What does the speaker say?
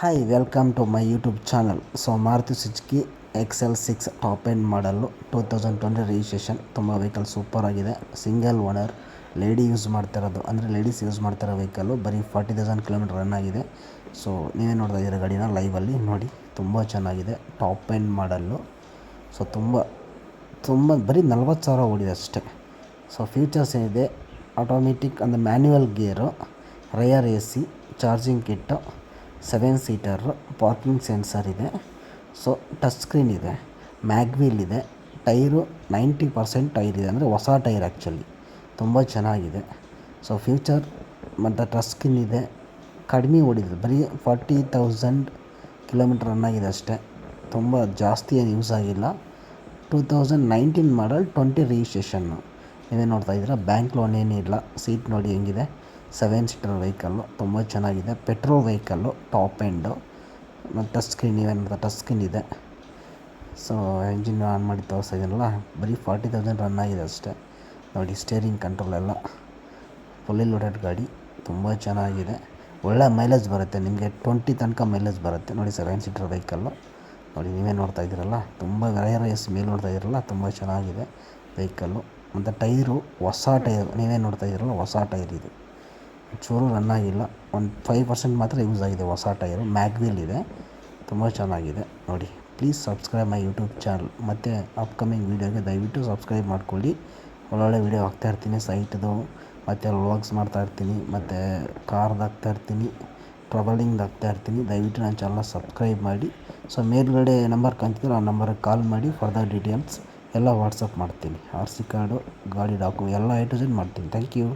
Hi, welcome to my YouTube channel. So Maruti Suzuki XL6 top end ಮಾಡಲು 2020 registration. ತುಂಬ vehicle super ಆಗಿದೆ. Single owner, ladies use ಮಾಡ್ತಿರೋ vehicle. ಬರೀ 40,000 kilometre run ಆಗಿದೆ. So ನೀವೇ ನೋಡ್ತಾ ಇದ್ದೀರ ಗಾಡಿನ ಲೈವಲ್ಲಿ ನೋಡಿ, ತುಂಬ ಚೆನ್ನಾಗಿದೆ. Top end ಮಾಡಲ್ಲು. ಸೊ ತುಂಬ ಬರೀ 40,000 ಓಡಿದೆ ಅಷ್ಟೇ. ಸೊ ಫೀಚರ್ಸ್ ಏನಿದೆ, ಆಟೋಮೆಟಿಕ್ ಅಂದರೆ manual gear, rear AC, charging kit, 7 seater, parking sensor ಇದೆ. ಸೊ ಟಚ್ ಸ್ಕ್ರೀನ್ ಇದೆ, ಮ್ಯಾಗ್ವೀಲ್ ಇದೆ, ಟೈರು 90% ಟೈರ್ ಇದೆ, ಅಂದರೆ ಹೊಸ ಟೈರ್ ಆ್ಯಕ್ಚುಲಿ. ತುಂಬ ಚೆನ್ನಾಗಿದೆ. ಸೊ ಫ್ಯೂಚರ್ ಮತ್ತು ಟಚ್ ಸ್ಕ್ರೀನ್ ಇದೆ. ಕಡಿಮೆ ಓಡಿದೆ, ಬರೀ 40,000 ಕಿಲೋಮೀಟರ್ ರನ್ ಆಗಿದೆ ಅಷ್ಟೇ. ತುಂಬ ಜಾಸ್ತಿ ಏನು ಯೂಸ್ ಆಗಿಲ್ಲ. 2019 ಮಾಡಲ್, 20 ರಿಜಿಸ್ಟ್ರೇಷನ್ನು. ನೀವೇ ನೋಡ್ತಾ ಇದ್ದೀರಾ, ಬ್ಯಾಂಕ್ ಲೋನ್ ಏನಿಲ್ಲ. ಸೀಟ್ ನೋಡಿ ಹೆಂಗಿದೆ, 7 ಸೀಟರ್ ವೆಹಿಕಲ್ಲು, ತುಂಬ ಚೆನ್ನಾಗಿದೆ. Petrol vehicle, top end. ಮತ್ತು ಟಚ್ ಸ್ಕ್ರೀನ್ ಟಚ್ ಸ್ಕ್ರೀನ್ ಇದೆ. ಸೊ ಎಂಜಿನ್ ಆನ್ ಮಾಡಿ ತೋರಿಸ್ತಾ ಇದ್ದೀನಲ್ಲ, ಬರೀ 40,000 ರನ್ ಆಗಿದೆ ಅಷ್ಟೇ. ನೋಡಿ, ಸ್ಟೇರಿಂಗ್ ಕಂಟ್ರೋಲ್ ಎಲ್ಲ ಫುಲ್ಲಿ ಲೋಡೆಡ್ ಗಾಡಿ, ತುಂಬ ಚೆನ್ನಾಗಿದೆ. ಒಳ್ಳೆ ಮೈಲೇಜ್ ಬರುತ್ತೆ ನಿಮಗೆ, 20 ತನಕ ಮೈಲೇಜ್ ಬರುತ್ತೆ. ನೋಡಿ, 7 ಸೀಟರ್ ವೆಹಿಕಲ್ಲು ನೋಡಿ, ನೀವೇ ನೋಡ್ತಾ ಇದ್ದೀರಲ್ಲ, ತುಂಬ ರೇರ್ AC ಮೇಲೆ ನೋಡ್ತಾ ಇದ್ದೀರಲ್ಲ, ತುಂಬ ಚೆನ್ನಾಗಿದೆ ವೆಹಿಕಲ್ಲು. ಮತ್ತು ಟೈರು ಹೊಸ ಟೈರು, ನೀವೇ ನೋಡ್ತಾ ಇದ್ದೀರಲ್ಲ, ಹೊಸ ಟೈರ್ ಇದು. ಚೂರು ರನ್ ಆಗಿಲ್ಲ, ಒಂದು 5% ಮಾತ್ರ ಯೂಸ್ ಆಗಿದೆ. ಹೊಸ ಟೈರು, ಮ್ಯಾಗ್ವೀಲ್ ಇದೆ, ತುಂಬ ಚೆನ್ನಾಗಿದೆ ನೋಡಿ. Please subscribe my YouTube channel. ಮತ್ತು ಅಪ್ಕಮಿಂಗ್ ವೀಡಿಯೋಗೆ ದಯವಿಟ್ಟು ಸಬ್ಸ್ಕ್ರೈಬ್ ಮಾಡ್ಕೊಳ್ಳಿ. ಒಳ್ಳೊಳ್ಳೆ ವೀಡಿಯೋ ಹಾಕ್ತಾಯಿರ್ತೀನಿ, ಸೈಟ್ದು ಮತ್ತು ವ್ಲಾಗ್ಸ್ ಮಾಡ್ತಾಯಿರ್ತೀನಿ, ಮತ್ತು ಕಾರ್ದು ಹಾಕ್ತಾಯಿರ್ತೀನಿ, ಟ್ರಾವೆಲಿಂಗ್ದು ಹಾಕ್ತಾಯಿರ್ತೀನಿ. ದಯವಿಟ್ಟು ನನ್ನ ಚಾನಲ್ನ ಸಬ್ಸ್ಕ್ರೈಬ್ ಮಾಡಿ. ಸೊ ಮೇಲ್ಗಡೆ ನಂಬರ್ ಕಾಣ್ತಿದ್ರೆ ಆ ನಂಬರ್ಗೆ ಕಾಲ್ ಮಾಡಿ, ಫರ್ದರ್ ಡೀಟೇಲ್ಸ್ ಎಲ್ಲ ವಾಟ್ಸಪ್ ಮಾಡ್ತೀನಿ. RC ಕಾರ್ಡು, ಗಾಡಿ ಎಲ್ಲ A to Z ಮಾಡ್ತೀನಿ. Thank you.